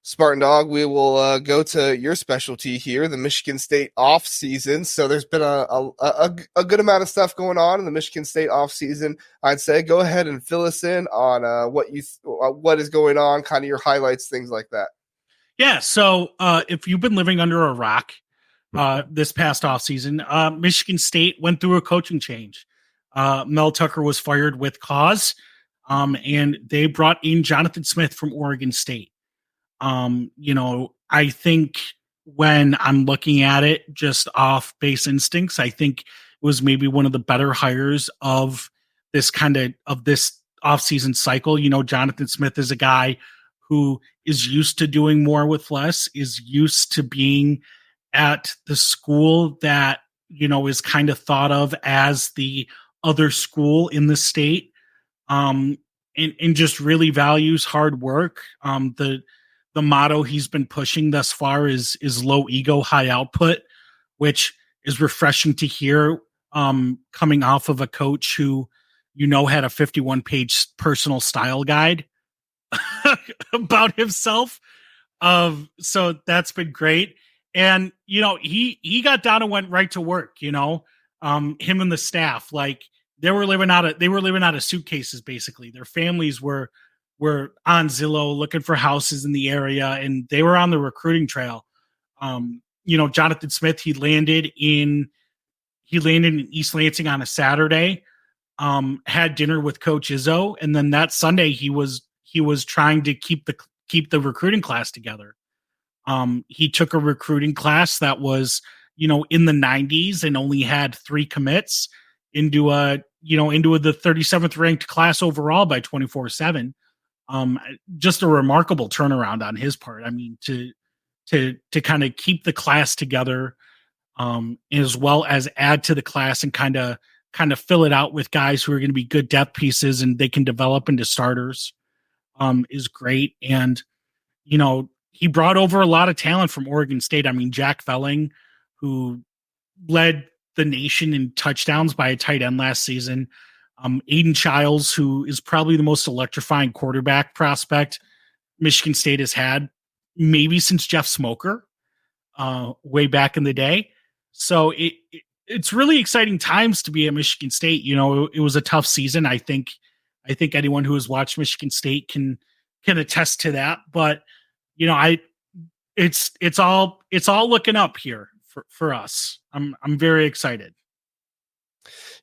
Spartan Dog, we will go to your specialty here, the Michigan State off season. So there's been a good amount of stuff going on in the Michigan State off season. I'd say go ahead and fill us in on what is going on, kind of your highlights, things like that. Yeah. So if you've been living under a rock this past off season, Michigan State went through a coaching change. Mel Tucker was fired with cause, and they brought in Jonathan Smith from Oregon State. I think when I'm looking at it just off base instincts, I think it was maybe one of the better hires of this offseason cycle. Jonathan Smith is a guy who is used to doing more with less, is used to being at the school that, is kind of thought of as the other school in the state, and just really values hard work. The motto he's been pushing thus far is low ego, high output, which is refreshing to hear, coming off of a coach who, had a 51-page personal style guide about himself. So that's been great. And, he got down and went right to work, him and the staff, like they were living out of suitcases. Basically their families were on Zillow looking for houses in the area, and they were on the recruiting trail. Jonathan Smith, he landed in East Lansing on a Saturday, had dinner with Coach Izzo, and then that Sunday he was trying to keep the recruiting class together. He took a recruiting class that was, in the 90s and only had 3 commits into the 37th ranked class overall by 24/7. Just a remarkable turnaround on his part. I mean, to kind of keep the class together, as well as add to the class and kind of fill it out with guys who are going to be good depth pieces and they can develop into starters, is great. And, he brought over a lot of talent from Oregon State. I mean, Jack Velling, who led the nation in touchdowns by a tight end last season. Aiden Childs, who is probably the most electrifying quarterback prospect Michigan State has had, maybe since Jeff Smoker, way back in the day. So it's really exciting times to be at Michigan State. It was a tough season. I think anyone who has watched Michigan State can attest to that. But it's all looking up here for us. I'm very excited.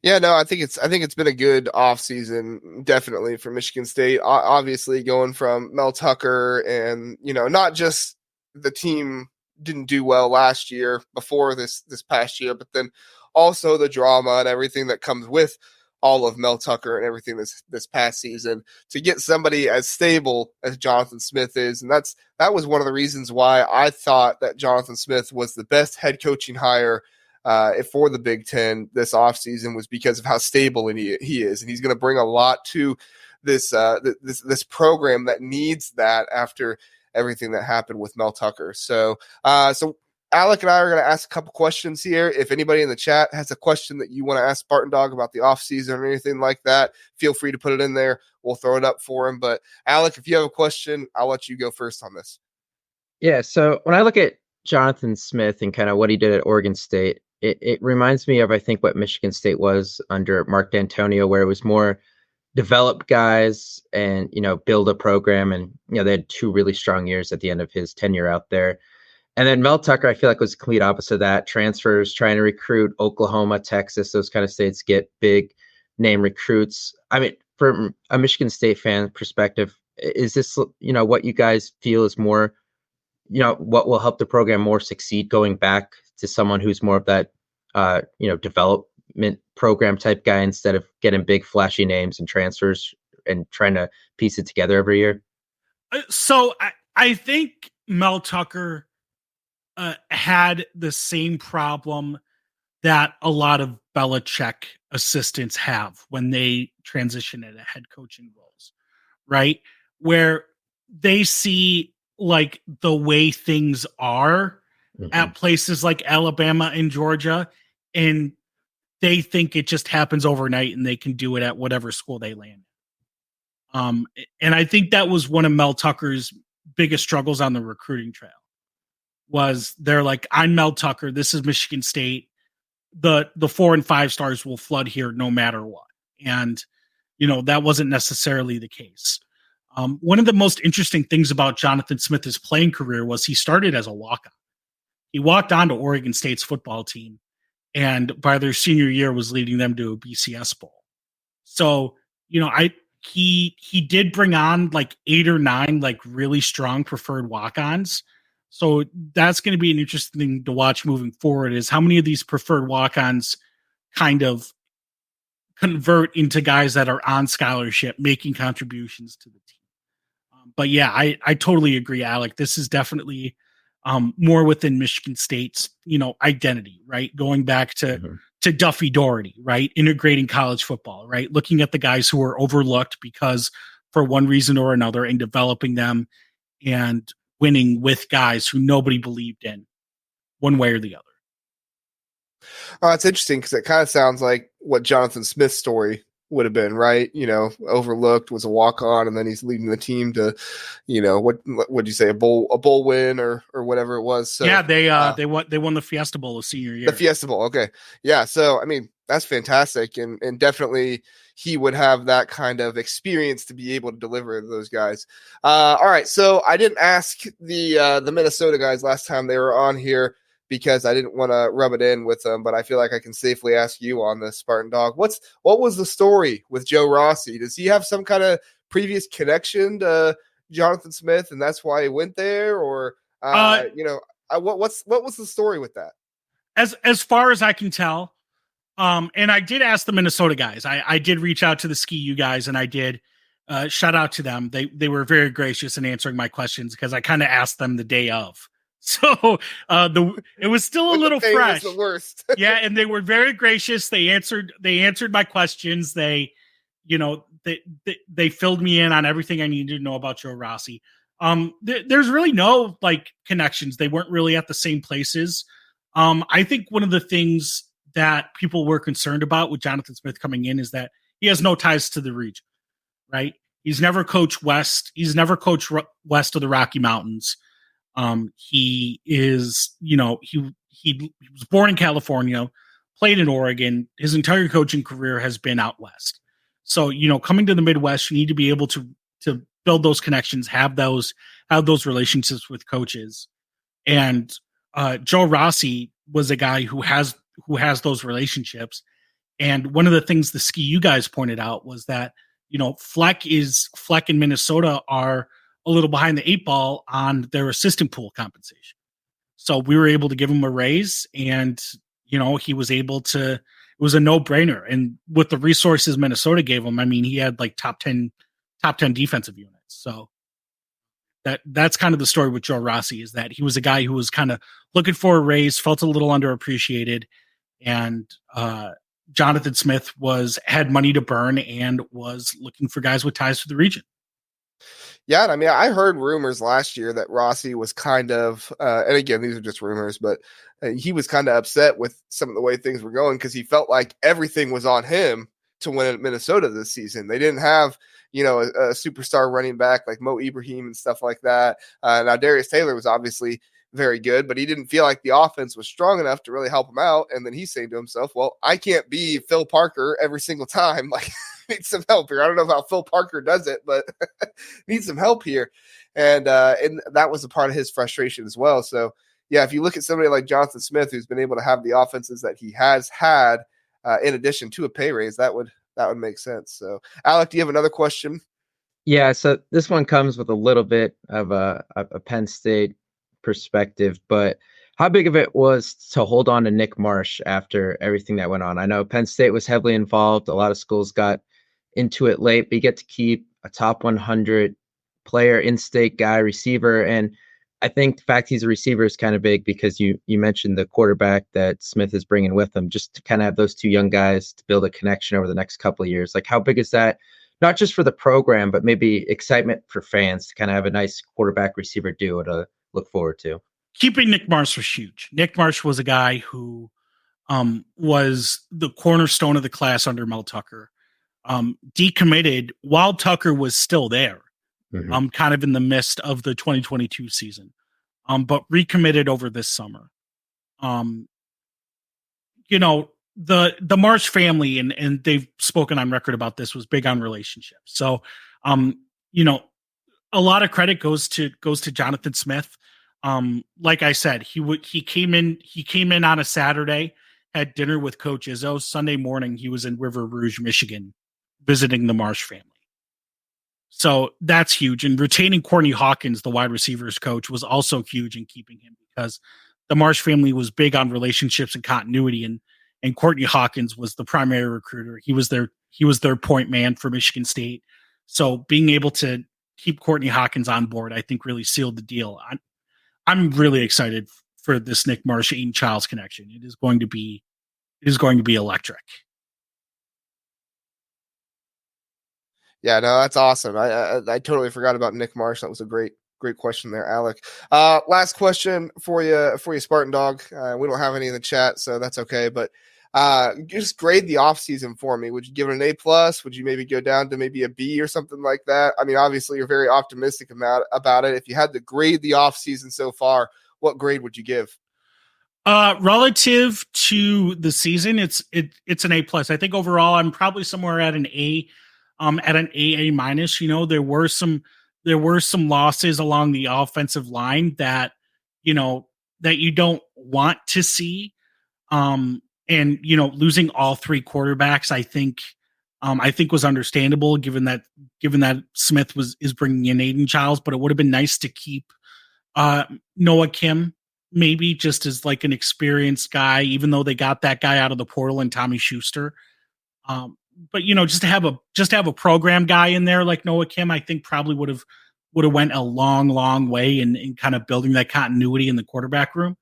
Yeah, no, I think it's been a good offseason, definitely, for Michigan State. Obviously, going from Mel Tucker and, not just the team didn't do well last year before this past year, but then also the drama and everything that comes with all of Mel Tucker and everything this past season, to get somebody as stable as Jonathan Smith is. And that was one of the reasons why I thought that Jonathan Smith was the best head coaching hire for the Big Ten this offseason, was because of how stable he is. And he's going to bring a lot to this program that needs that after everything that happened with Mel Tucker. So Alec and I are going to ask a couple questions here. If anybody in the chat has a question that you want to ask Spartan Dog about the offseason or anything like that, feel free to put it in there. We'll throw it up for him. But Alec, if you have a question, I'll let you go first on this. Yeah, so when I look at Jonathan Smith and kind of what he did at Oregon State, it reminds me of, I think, what Michigan State was under Mark D'Antonio, where it was more develop guys and, build a program. And, they had 2 really strong years at the end of his tenure out there. And then Mel Tucker, I feel like, was the complete opposite of that. Transfers, trying to recruit Oklahoma, Texas, those kind of states, get big name recruits. I mean, from a Michigan State fan perspective, is this, what you guys feel is more, what will help the program more succeed, going back to someone who's more of that, development program type guy, instead of getting big flashy names and transfers and trying to piece it together every year? So I think Mel Tucker had the same problem that a lot of Belichick assistants have when they transition into head coaching roles, right? Where they see like the way things are at places like Alabama and Georgia, and they think it just happens overnight and they can do it at whatever school they land. And I think that was one of Mel Tucker's biggest struggles on the recruiting trail. Was they're like, I'm Mel Tucker. This is Michigan State. The 4 and 5 stars will flood here no matter what. And, that wasn't necessarily the case. One of the most interesting things about Jonathan Smith's playing career was he started as a walk-on. He walked on to Oregon State's football team, and by their senior year was leading them to a BCS bowl. So, he did bring on like 8 or 9 like really strong preferred walk-ons. So that's going to be an interesting thing to watch moving forward, is how many of these preferred walk-ons kind of convert into guys that are on scholarship, making contributions to the team. But yeah, I totally agree, Alec. This is definitely more within Michigan State's, identity, right? Going back to Duffy Doherty, right? Integrating college football, right? Looking at the guys who were overlooked because for one reason or another, and developing them and winning with guys who nobody believed in one way or the other. Oh, it's interesting because it kind of sounds like what Jonathan Smith's story would have been, right? Overlooked, was a walk-on, and then he's leading the team to, what would you say, a bowl win or whatever it was. So yeah, they won the Fiesta Bowl of senior year. The Fiesta Bowl, okay, yeah. So I mean, that's fantastic, and definitely he would have that kind of experience to be able to deliver to those guys. All right, so I didn't ask the Minnesota guys last time they were on here, because I didn't want to rub it in with them, but I feel like I can safely ask you on this, Spartan Dog. What was the story with Joe Rossi? Does he have some kind of previous connection to Jonathan Smith, and that's why he went there? Or, what was the story with that? As far as I can tell, and I did ask the Minnesota guys. I did reach out to the Ski U guys, and I did shout out to them. They were very gracious in answering my questions, because I kind of asked them the day of. So it was still a little fresh. Was the worst. Yeah, and they were very gracious. They answered my questions. They filled me in on everything I needed to know about Joe Rossi. There's really no like connections. They weren't really at the same places. I think one of the things that people were concerned about with Jonathan Smith coming in is that he has no ties to the region, right? He's never coached west. He's never coached west of the Rocky Mountains. He is, he was born in California, played in Oregon. His entire coaching career has been out west. So, coming to the Midwest, you need to be able to build those connections, have those relationships with coaches. And Joe Rossi was a guy who has those relationships. And one of the things the Ski U guys pointed out was that, Fleck in Minnesota are a little behind the 8 ball on their assistant pool compensation. So we were able to give him a raise, and, he was able to, it was a no-brainer. And with the resources Minnesota gave him, I mean, he had like top 10 defensive units. So that's kind of the story with Joe Rossi, is that he was a guy who was kind of looking for a raise, felt a little underappreciated. And Jonathan Smith had money to burn and was looking for guys with ties to the region. Yeah, I mean, I heard rumors last year that Rossi was kind of, and again, these are just rumors, but he was kind of upset with some of the way things were going, because he felt like everything was on him to win at Minnesota this season. They didn't have, a superstar running back like Mo Ibrahim and stuff like that. Now, Darius Taylor was obviously very good, but he didn't feel like the offense was strong enough to really help him out. And then he's saying to himself, well, I can't be Phil Parker every single time. Like, need some help here. I don't know how Phil Parker does it, but need some help here. And that was a part of his frustration as well. So yeah, if you look at somebody like Jonathan Smith, who's been able to have the offenses that he has had, in addition to a pay raise, that would make sense. So Alec, do you have another question? Yeah. So this one comes with a little bit of a Penn State perspective, but how big of it was to hold on to Nick Marsh after everything that went on? I know Penn State was heavily involved. A lot of schools got into it late, but you get to keep a top 100 player, in-state guy, receiver. And I think the fact he's a receiver is kind of big, because you mentioned the quarterback that Smith is bringing with him, just to kind of have those two young guys to build a connection over the next couple of years. Like, how big is that? Not just for the program, but maybe excitement for fans to kind of have a nice quarterback receiver duo to look forward to. Keeping Nick Marsh was huge. Nick Marsh was a guy who was the cornerstone of the class under Mel Tucker. Decommitted while Tucker was still there. kind of in the midst of the 2022 season, but recommitted over this summer. You know, the Marsh family, and they've spoken on record about this, was big on relationships. So, you know, a lot of credit goes to Jonathan Smith. Like I said, he came in on a Saturday, had dinner with Coach Izzo. Sunday morning, he was in River Rouge, Michigan, visiting the Marsh family. So that's huge. And retaining Courtney Hawkins, the wide receivers coach, was also huge in keeping him, because the Marsh family was big on relationships and continuity. And Courtney Hawkins was the primary recruiter. He was their point man for Michigan State. So being able to keep Courtney Hawkins on board, I think, really sealed the deal. I'm really excited for this Nick Marsh Aiden Childs connection. It is going to be electric. Yeah, no, that's awesome. I totally forgot about Nick Marsh. That was a great question there, Alec. Last question for you, Spartan Dog. We don't have any in the chat, so that's okay. But just grade the offseason for me. Would you give it an A+? Would you maybe go down to maybe a B or something like that? I mean, obviously, you're very optimistic about it. If you had to grade the offseason so far, what grade would you give? Relative to the season, it's an A+. I think overall, I'm probably somewhere at an A. At an AA minus. You know, there were some losses along the offensive line that you don't want to see. And losing all three quarterbacks, I think was understandable given that Smith is bringing in Aiden Childs, but it would have been nice to keep Noah Kim maybe just as like an experienced guy, even though they got that guy out of the portal and Tommy Schuster. But just to have a program guy in there like Noah Kim, I think probably would have went a long way in kind of building that continuity in the quarterback room.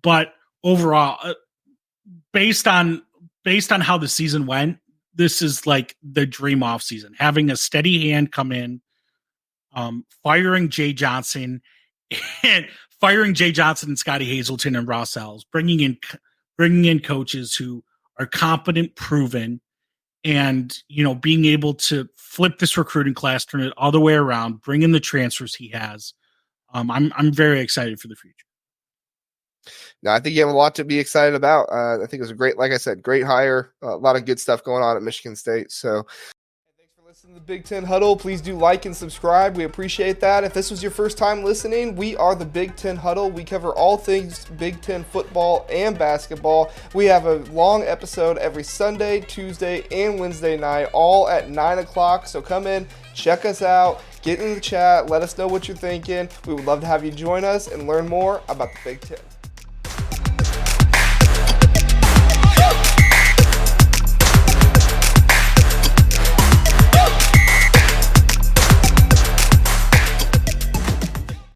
But overall, based on how the season went, this is like the dream off season. Having a steady hand come in, firing Jay Johnson and Scotty Hazelton and Ross Ells, bringing in coaches who are competent, proven. And, being able to flip this recruiting class, turn it all the way around, bring in the transfers he has. I'm very excited for the future. No, I think you have a lot to be excited about. I think it was a great, like I said, great hire. A lot of good stuff going on at Michigan State. So thanks for listening to the Big Ten Huddle. Please do like and subscribe. We appreciate that. If this was your first time listening, we are the Big Ten Huddle. We cover all things Big Ten football and basketball. We have a long episode every Sunday, Tuesday, and Wednesday night, all at 9 o'clock. So come in, check us out, get in the chat, let us know what you're thinking. We would love to have you join us and learn more about the Big Ten.